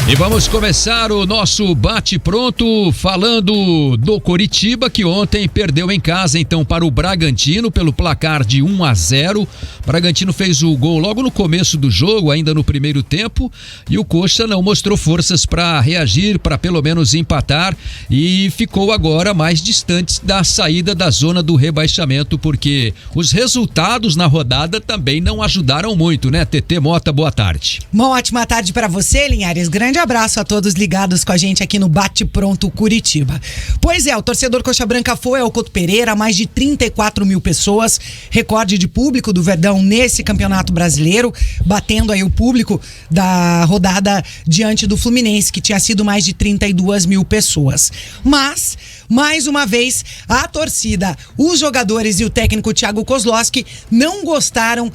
E vamos começar o nosso bate-pronto falando do Coritiba, que ontem perdeu em casa, então, para o Bragantino pelo placar de 1-0. Bragantino fez o gol logo no começo do jogo, ainda no primeiro tempo, e o Coxa não mostrou forças para reagir, para pelo menos empatar, e ficou agora mais distante da saída da zona do rebaixamento, porque os resultados na rodada também não ajudaram muito, né? TT Mota, boa tarde. Uma ótima tarde para você, Linhares. Grande abraço a todos ligados com a gente aqui no Bate Pronto Curitiba. Pois é, o torcedor Coxa Branca foi ao Couto Pereira, mais de 34 mil pessoas, recorde de público do Verdão nesse Campeonato Brasileiro, batendo aí o público da rodada diante do Fluminense, que tinha sido mais de 32 mil pessoas. Mas, mais uma vez, a torcida, os jogadores e o técnico Thiago Kozlowski não gostaram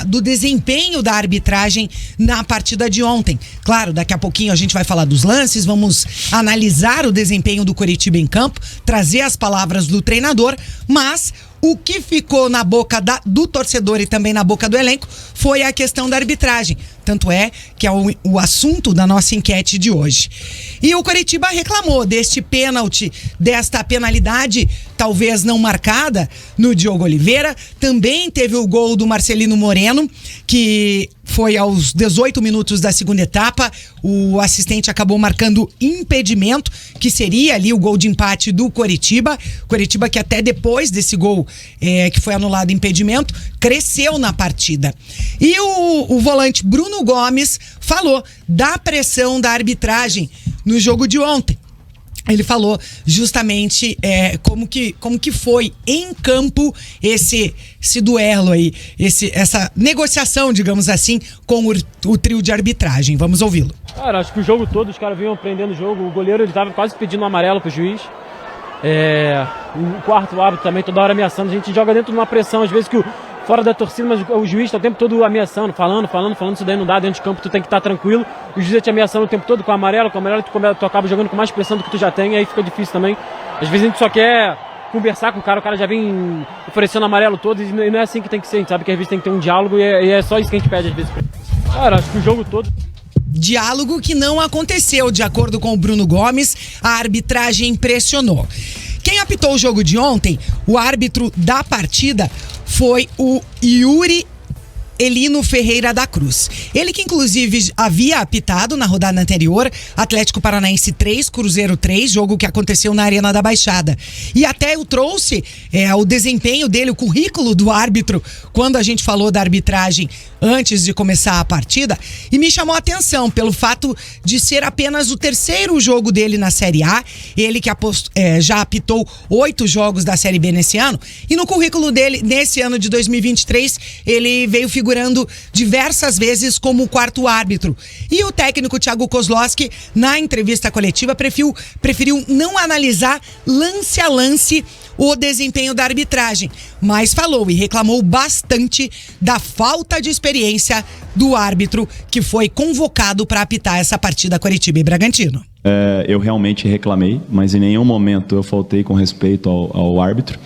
do desempenho da arbitragem na partida de ontem. Claro, daqui a pouquinho a gente vai falar dos lances, vamos analisar o desempenho do Coritiba em campo, trazer as palavras do treinador, mas o que ficou na boca do torcedor e também na boca do elenco foi a questão da arbitragem. Tanto é que é o assunto da nossa enquete de hoje. E o Coritiba reclamou deste pênalti, desta penalidade talvez não marcada no Diogo Oliveira. Também teve o gol do Marcelino Moreno, que foi aos 18 minutos da segunda etapa. O assistente acabou marcando impedimento, que seria ali o gol de empate do Coritiba. Coritiba que até depois desse gol que foi anulado impedimento, cresceu na partida. E o volante Bruno Gomes falou da pressão da arbitragem no jogo de ontem. Ele falou justamente como que foi em campo esse duelo aí, essa negociação, digamos assim, com o trio de arbitragem. Vamos ouvi-lo. Cara, acho que o jogo todo os caras vinham prendendo o jogo. O goleiro ele tava quase pedindo um amarelo pro juiz. O quarto árbitro também toda hora ameaçando. A gente joga dentro de uma pressão, às vezes que fora da torcida, mas o juiz tá o tempo todo ameaçando, falando, isso daí não dá, dentro de campo tu tem que estar tranquilo, o juiz te ameaçando o tempo todo com o amarelo tu acaba jogando com mais pressão do que tu já tem, aí fica difícil também. Às vezes a gente só quer conversar com o cara já vem oferecendo amarelo todo, e não é assim que tem que ser, a gente sabe que às vezes tem que ter um diálogo, e é só isso que a gente pede às vezes. Cara, acho que o jogo todo... Diálogo que não aconteceu, de acordo com o Bruno Gomes, a arbitragem pressionou. Quem apitou o jogo de ontem, o árbitro da partida, foi o Yuri Elino Ferreira da Cruz. Ele que inclusive havia apitado na rodada anterior Atlético Paranaense 3, Cruzeiro 3, jogo que aconteceu na Arena da Baixada. E até eu trouxe o desempenho dele, o currículo do árbitro, quando a gente falou da arbitragem antes de começar a partida, e me chamou a atenção pelo fato de ser apenas o terceiro jogo dele na Série A, ele que já apitou 8 jogos da Série B nesse ano, e no currículo dele, nesse ano de 2023, ele veio figurando diversas vezes como quarto árbitro. E o técnico Thiago Kozlowski, na entrevista coletiva, preferiu não analisar lance a lance o desempenho da arbitragem, mas falou e reclamou bastante da falta de experiência do árbitro que foi convocado para apitar essa partida Coritiba e Bragantino. Eu realmente reclamei, mas em nenhum momento eu faltei com respeito ao árbitro.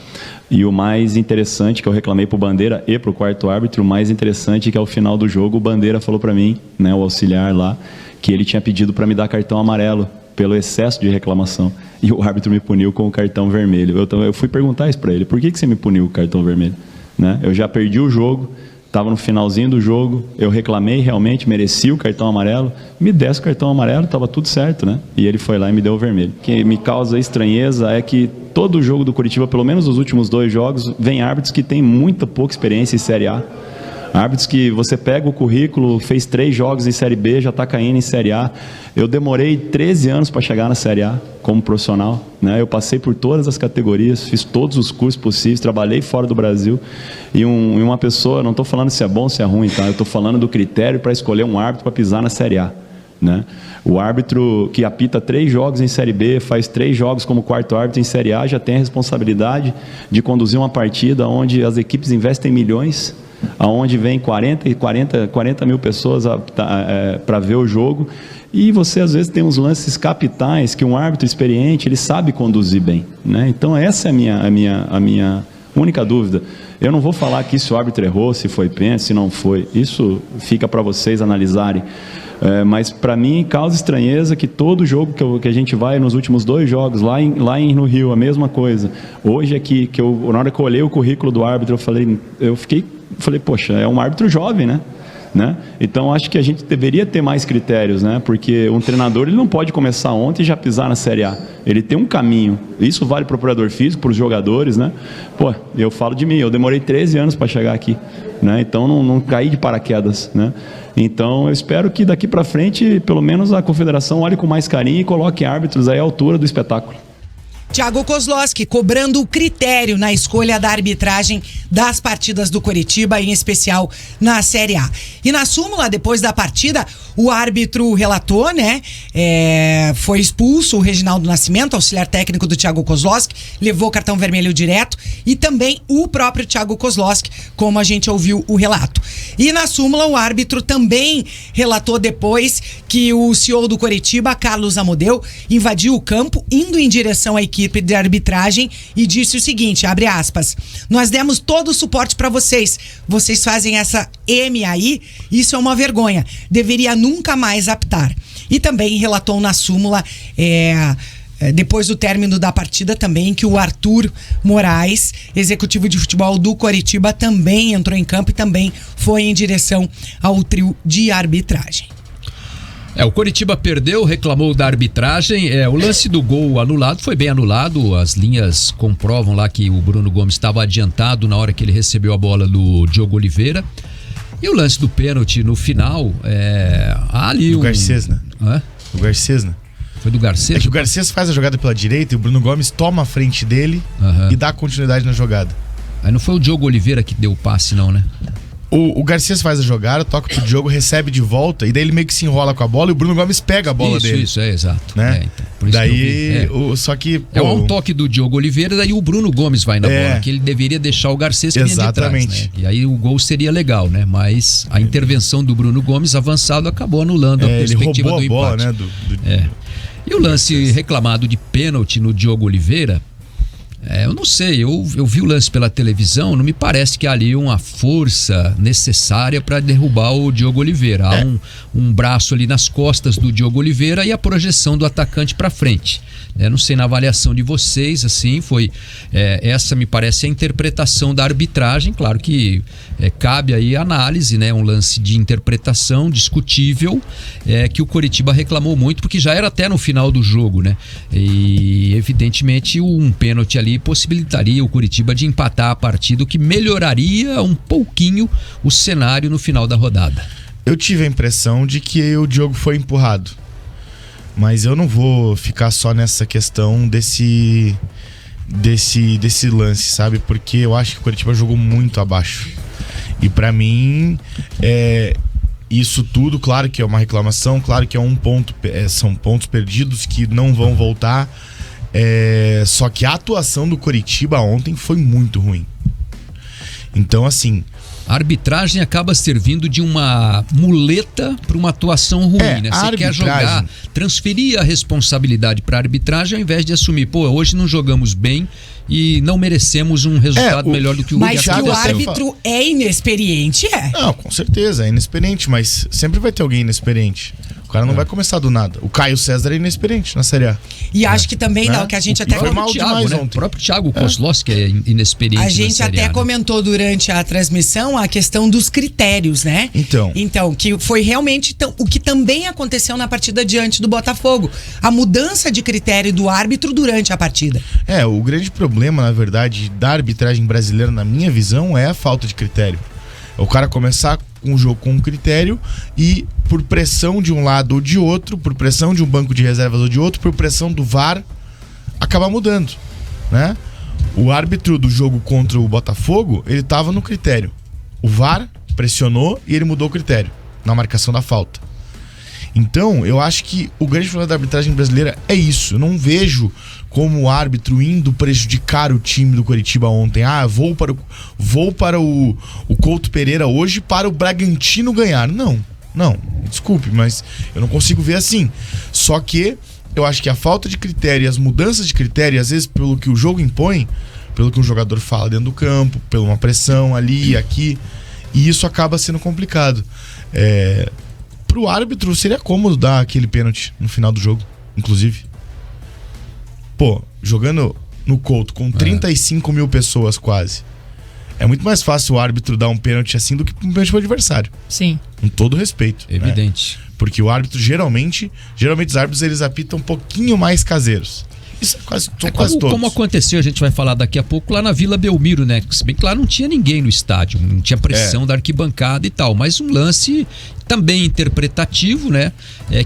E o mais interessante que eu reclamei pro Bandeira e pro quarto árbitro, o mais interessante é que ao final do jogo o Bandeira falou para mim, né, o auxiliar lá, que ele tinha pedido para me dar cartão amarelo pelo excesso de reclamação. E o árbitro me puniu com o cartão vermelho. Eu fui perguntar isso para ele, por que você me puniu com o cartão vermelho? Né? Eu já perdi o jogo, estava no finalzinho do jogo, eu reclamei realmente, mereci o cartão amarelo, me desse o cartão amarelo, estava tudo certo, né? E ele foi lá e me deu o vermelho. O que me causa estranheza é que todo jogo do Coritiba, pelo menos os últimos 2 jogos, vem árbitros que têm muita pouca experiência em Série A. Árbitros que você pega o currículo, fez 3 jogos em Série B, já está caindo em Série A. Eu demorei 13 anos para chegar na Série A como profissional, né? Eu passei por todas as categorias, fiz todos os cursos possíveis, trabalhei fora do Brasil. E uma pessoa, não estou falando se é bom ou se é ruim, tá? Eu estou falando do critério para escolher um árbitro para pisar na Série A. Né? O árbitro que apita 3 jogos em Série B, faz 3 jogos como quarto árbitro em Série A, já tem a responsabilidade de conduzir uma partida onde as equipes investem milhões, aonde vem 40 mil pessoas para ver o jogo, e você às vezes tem uns lances capitais que um árbitro experiente ele sabe conduzir bem, né? Então essa é Única dúvida. Eu não vou falar aqui se o árbitro errou, se foi pênalti, se não foi. Isso fica para vocês analisarem. Mas para mim causa estranheza que todo jogo que a gente vai, nos últimos 2 jogos, lá no Rio, a mesma coisa. Hoje aqui, na hora que eu olhei o currículo do árbitro, eu falei, poxa, é um árbitro jovem, né? Então acho que a gente deveria ter mais critérios, né? Porque um treinador ele não pode começar ontem e já pisar na Série A. Ele tem um caminho. Isso vale para o preparador físico, para os jogadores, né? Pô, eu falo de mim, eu demorei 13 anos para chegar aqui, né? Então não caí de paraquedas, né? Então eu espero que daqui para frente pelo menos a confederação olhe com mais carinho e coloque árbitros aí à altura do espetáculo. Thiago Kozlowski cobrando o critério na escolha da arbitragem das partidas do Coritiba, em especial na Série A. E na súmula, depois da partida, o árbitro relatou, né? Foi expulso o Reginaldo Nascimento, auxiliar técnico do Thiago Kozlowski, levou cartão vermelho direto, e também o próprio Thiago Kozlowski, como a gente ouviu o relato. E na súmula, o árbitro também relatou depois que o CEO do Coritiba, Carlos Amodeu, invadiu o campo, indo em direção à equipe de arbitragem e disse o seguinte, abre aspas, nós demos todo o suporte para vocês fazem essa M aí, isso é uma vergonha, deveria nunca mais apitar. E também relatou na súmula, depois do término da partida também, que o Arthur Moraes, executivo de futebol do Coritiba, também entrou em campo e também foi em direção ao trio de arbitragem. O Coritiba perdeu, reclamou da arbitragem. O lance do gol anulado foi bem anulado. As linhas comprovam lá que o Bruno Gomes estava adiantado na hora que ele recebeu a bola do Diogo Oliveira. E o lance do pênalti no final, ali do Garcês, né? Do Garcês, né? Foi do Garcês? É que o Garcês faz a jogada pela direita e o Bruno Gomes toma a frente dele e dá continuidade na jogada. Aí não foi o Diogo Oliveira que deu o passe, não, né? O Garcês faz a jogada, toca pro Diogo, recebe de volta e daí ele meio que se enrola com a bola e o Bruno Gomes pega a bola dele. Isso, exato. Né? Então, por isso daí, só que... um toque do Diogo Oliveira, daí o Bruno Gomes vai na bola, que ele deveria deixar o Garcês que vinha de trás, né? E aí o gol seria legal, né? Mas a intervenção do Bruno Gomes avançado acabou anulando a perspectiva do empate. Ele roubou a bola, né? E o lance reclamado de pênalti no Diogo Oliveira, eu não sei, eu vi o lance pela televisão, não me parece que há ali uma força necessária para derrubar o Diogo Oliveira. Há um braço ali nas costas do Diogo Oliveira e a projeção do atacante para frente. Não sei, na avaliação de vocês, assim, foi essa me parece a interpretação da arbitragem. Claro que cabe aí análise, né? Um lance de interpretação discutível, que o Coritiba reclamou muito, porque já era até no final do jogo, né? E evidentemente um pênalti ali possibilitaria o Coritiba de empatar a partida, o que melhoraria um pouquinho o cenário no final da rodada. Eu tive a impressão de que o Diogo foi empurrado, mas eu não vou ficar só nessa questão desse lance, sabe? Porque eu acho que o Coritiba jogou muito abaixo. E pra mim, isso tudo, claro que é uma reclamação, claro que é um ponto, são pontos perdidos que não vão voltar. Só que a atuação do Coritiba ontem foi muito ruim. Então, assim, a arbitragem acaba servindo de uma muleta para uma atuação ruim, né? Você quer jogar, transferir a responsabilidade para a arbitragem ao invés de assumir, hoje não jogamos bem e não merecemos um resultado melhor do que o Mas que o árbitro é inexperiente, Não, com certeza, é inexperiente, mas sempre vai ter alguém inexperiente. O cara não vai começar do nada. O Caio César é inexperiente na Série A. E acho que também, que a gente até... Foi mal demais ontem. O próprio Thiago Kozlowski é inexperiente na Série A. A gente até comentou durante a transmissão a questão dos critérios, né? Então, que foi realmente o que também aconteceu na partida diante do Botafogo. A mudança de critério do árbitro durante a partida. O grande problema, na verdade, da arbitragem brasileira, na minha visão, é a falta de critério. O cara começar um jogo com um critério e por pressão de um lado ou de outro, por pressão de um banco de reservas ou de outro, por pressão do VAR, acabar mudando, né? O árbitro do jogo contra o Botafogo, ele tava no critério. O VAR pressionou e ele mudou o critério na marcação da falta. Então, eu acho que o grande problema da arbitragem brasileira é isso. Eu não vejo como o árbitro indo prejudicar o time do Coritiba ontem. Vou para o Couto Pereira hoje para o Bragantino ganhar. Não, desculpe, mas eu não consigo ver assim. Só que eu acho que a falta de critério e as mudanças de critério, às vezes pelo que o jogo impõe, pelo que um jogador fala dentro do campo, pela uma pressão ali e aqui, e isso acaba sendo complicado. Pro árbitro seria cômodo dar aquele pênalti no final do jogo, inclusive. Pô, jogando no Couto com 35 mil pessoas quase, é muito mais fácil o árbitro dar um pênalti assim do que um pênalti pro adversário. Sim. Com todo respeito. Evidente. Né? Porque o árbitro, geralmente os árbitros eles apitam um pouquinho mais caseiros. Isso são quase todos. Como aconteceu, a gente vai falar daqui a pouco, lá na Vila Belmiro, né? Se bem que lá não tinha ninguém no estádio, não tinha pressão da arquibancada e tal, mas um lance também interpretativo, né?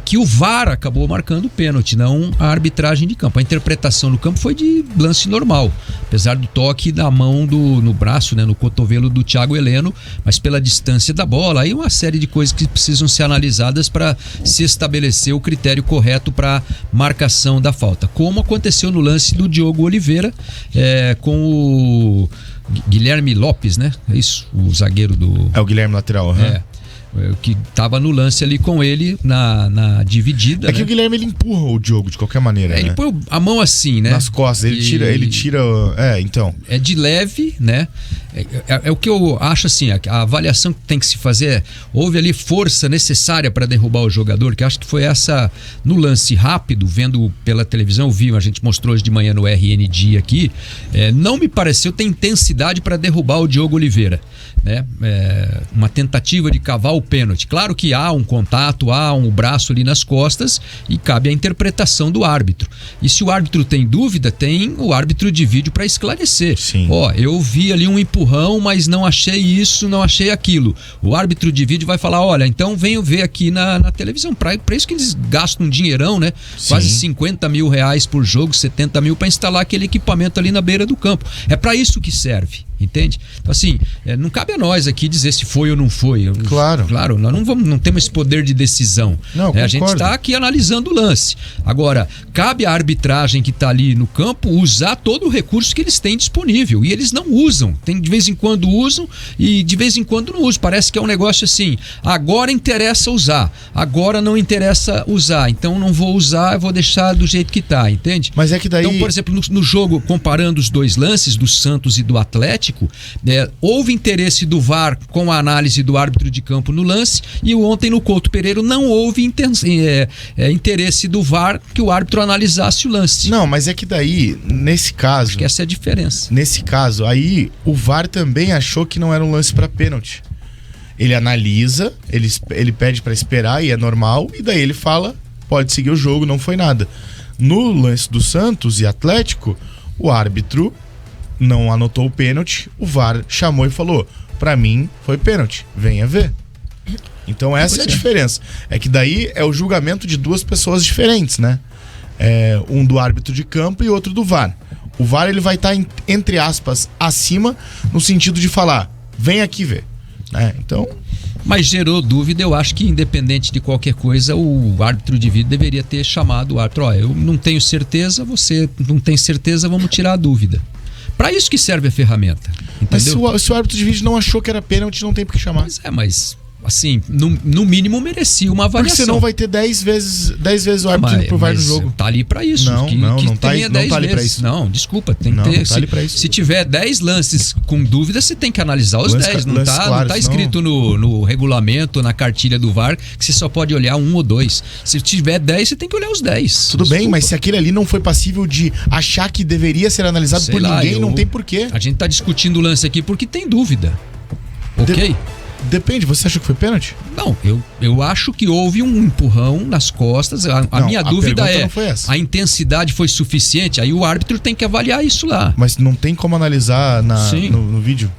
Que o VAR acabou marcando o pênalti, não a arbitragem de campo. A interpretação no campo foi de lance normal, apesar do toque da mão no braço, né? No cotovelo do Thiago Heleno, mas pela distância da bola, aí uma série de coisas que precisam ser analisadas para se estabelecer o critério correto para marcação da falta. Como aconteceu no lance do Diogo Oliveira com o Guilherme Lopes, né? É isso, o zagueiro do... É o Guilherme lateral, que tava no lance ali com ele na dividida. É que o Guilherme ele empurra o Diogo de qualquer maneira. Ele põe a mão assim, né? Nas costas, ele tira. Então. É de leve, né? É o que eu acho assim, a avaliação que tem que se fazer houve ali força necessária para derrubar o jogador, que acho que foi essa no lance rápido, vendo pela televisão, a gente mostrou hoje de manhã no RND aqui, não me pareceu ter intensidade para derrubar o Diogo Oliveira, né? Uma tentativa de cavar o pênalti. Claro que há um contato, há um braço ali nas costas e cabe a interpretação do árbitro. E se o árbitro tem dúvida, tem o árbitro de vídeo para esclarecer. Sim. Eu vi ali um empurrão, mas não achei isso, não achei aquilo. O árbitro de vídeo vai falar, olha, então venham ver aqui na televisão. Para isso que eles gastam um dinheirão, né? Sim. Quase 50 mil reais por jogo, 70 mil para instalar aquele equipamento ali na beira do campo. É para isso que serve. Entende? Então, assim, não cabe a nós aqui dizer se foi ou não foi. Claro, nós não temos esse poder de decisão. Não, a gente está aqui analisando o lance. Agora, cabe à arbitragem que está ali no campo usar todo o recurso que eles têm disponível. E eles não usam. De vez em quando usam e de vez em quando não usam. Parece que é um negócio assim, agora interessa usar, agora não interessa usar. Então não vou usar, eu vou deixar do jeito que está, entende? Mas é que daí... Então, por exemplo, no jogo, comparando os dois lances, do Santos e do Atlético, houve interesse do VAR com a análise do árbitro de campo no lance, e ontem no Couto Pereira não houve interesse do VAR que o árbitro analisasse o lance. Não, mas é que daí, nesse caso... Acho que essa é a diferença. Nesse caso, aí o VAR também achou que não era um lance para pênalti. Ele analisa, ele pede para esperar e é normal, e daí ele fala, pode seguir o jogo, não foi nada. No lance do Santos e Atlético, o árbitro não anotou o pênalti, o VAR chamou e falou, pra mim foi pênalti, venha ver. Então essa é a diferença. É que daí é o julgamento de duas pessoas diferentes, né? Um do árbitro de campo e outro do VAR. O VAR ele vai estar, entre aspas, acima, no sentido de falar, vem aqui ver. Então... Mas gerou dúvida, eu acho que independente de qualquer coisa, o árbitro de vídeo deveria ter chamado o árbitro. Eu não tenho certeza, você não tem certeza, vamos tirar a dúvida. Para isso que serve a ferramenta, entendeu? Mas se o árbitro de vídeo não achou que era pênalti, não tem por que chamar. Mas assim, no mínimo merecia uma avaliação. Porque senão vai ter 10 vezes o árbitro indo pro VAR do jogo. Tá ali para isso. Não tá ali para isso. Não, desculpa, tem que ter. Não tá ali pra isso. Se tiver 10 lances com dúvida, você tem que analisar os 10. Não tá escrito no regulamento, na cartilha do VAR, que você só pode olhar um ou dois. Se tiver 10, você tem que olhar os 10. Tudo bem, mas se aquele ali não foi passível de achar que deveria ser analisado por ninguém, não tem porquê. A gente tá discutindo o lance aqui porque tem dúvida. Ok? Depende, você acha que foi pênalti? Não, eu acho que houve um empurrão nas costas. A minha dúvida é, a intensidade foi suficiente? Aí o árbitro tem que avaliar isso lá. Mas não tem como analisar no vídeo?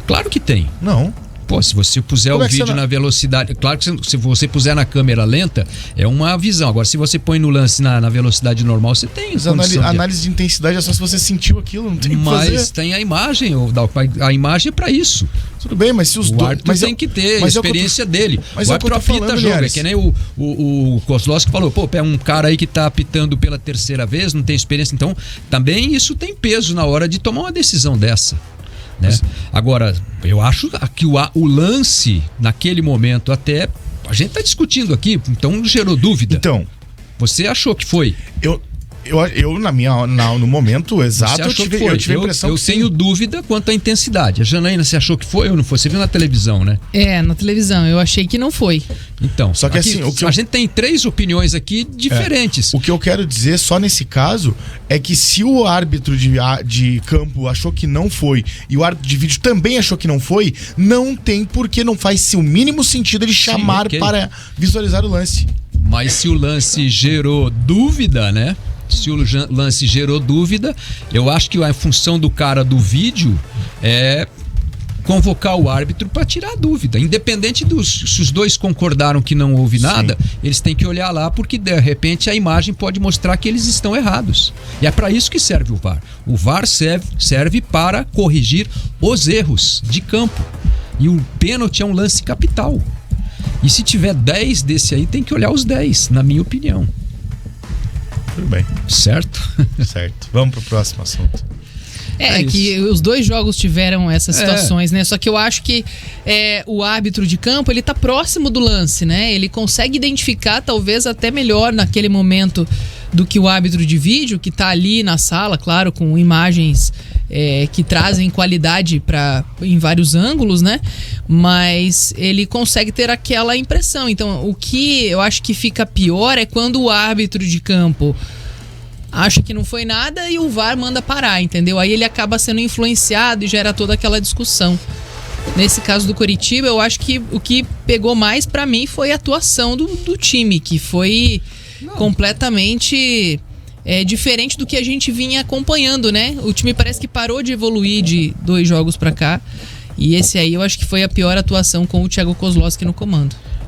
Claro que tem. Não. Pô, se você puser o vídeo na velocidade... Claro que se você puser na câmera lenta, é uma visão. Agora, se você põe no lance na velocidade normal, você tem... Mas análise de intensidade é só se você sentiu aquilo, não tem o que fazer. Mas tem a imagem, a imem é pra isso. Tudo bem, mas se os dois... Mas tem que ter a experiência dele. Mas o árbitro apita jogo, é que nem o Kozlowski falou, é um cara aí que tá apitando pela terceira vez, não tem experiência, então também isso tem peso na hora de tomar uma decisão dessa. Né? Agora, eu acho que o lance, naquele momento, até a gente está discutindo aqui, então gerou dúvida. Então, você achou que foi? No momento exato, eu tive a impressão eu que sim. tenho dúvida quanto à intensidade. A Janaína, você achou que foi ou não foi? Você viu na televisão, né? Na televisão. Eu achei que não foi. Então, só que aqui, assim, a gente tem 3 opiniões aqui diferentes. O que eu quero dizer só nesse caso é que se o árbitro de campo achou que não foi e o árbitro de vídeo também achou que não foi, não tem porque não faz o mínimo sentido ele chamar para visualizar o lance. Mas se o lance gerou dúvida, né? Se o lance gerou dúvida, eu acho que a função do cara do vídeo é convocar o árbitro para tirar a dúvida. Independente se os dois concordaram que não houve nada, eles têm que olhar lá porque de repente a imagem pode mostrar que eles estão errados. E é para isso que serve o VAR. O VAR serve para corrigir os erros de campo. E o pênalti é um lance capital. E se tiver 10 desse aí, tem que olhar os 10, na minha opinião. Tudo bem. Certo? Certo. Vamos pro próximo assunto. Que os 2 jogos tiveram essas situações, né? Só que eu acho que o árbitro de campo, ele tá próximo do lance, né? Ele consegue identificar talvez até melhor naquele momento do que o árbitro de vídeo, que tá ali na sala, claro, com imagens que trazem qualidade em vários ângulos, né? Mas ele consegue ter aquela impressão. Então, o que eu acho que fica pior é quando o árbitro de campo acha que não foi nada e o VAR manda parar, entendeu? Aí ele acaba sendo influenciado e gera toda aquela discussão. Nesse caso do Coritiba, eu acho que o que pegou mais pra mim foi a atuação do time, que foi completamente diferente do que a gente vinha acompanhando, né? O time parece que parou de evoluir de 2 jogos pra cá. E esse aí eu acho que foi a pior atuação com o Thiago Kozlowski no comando.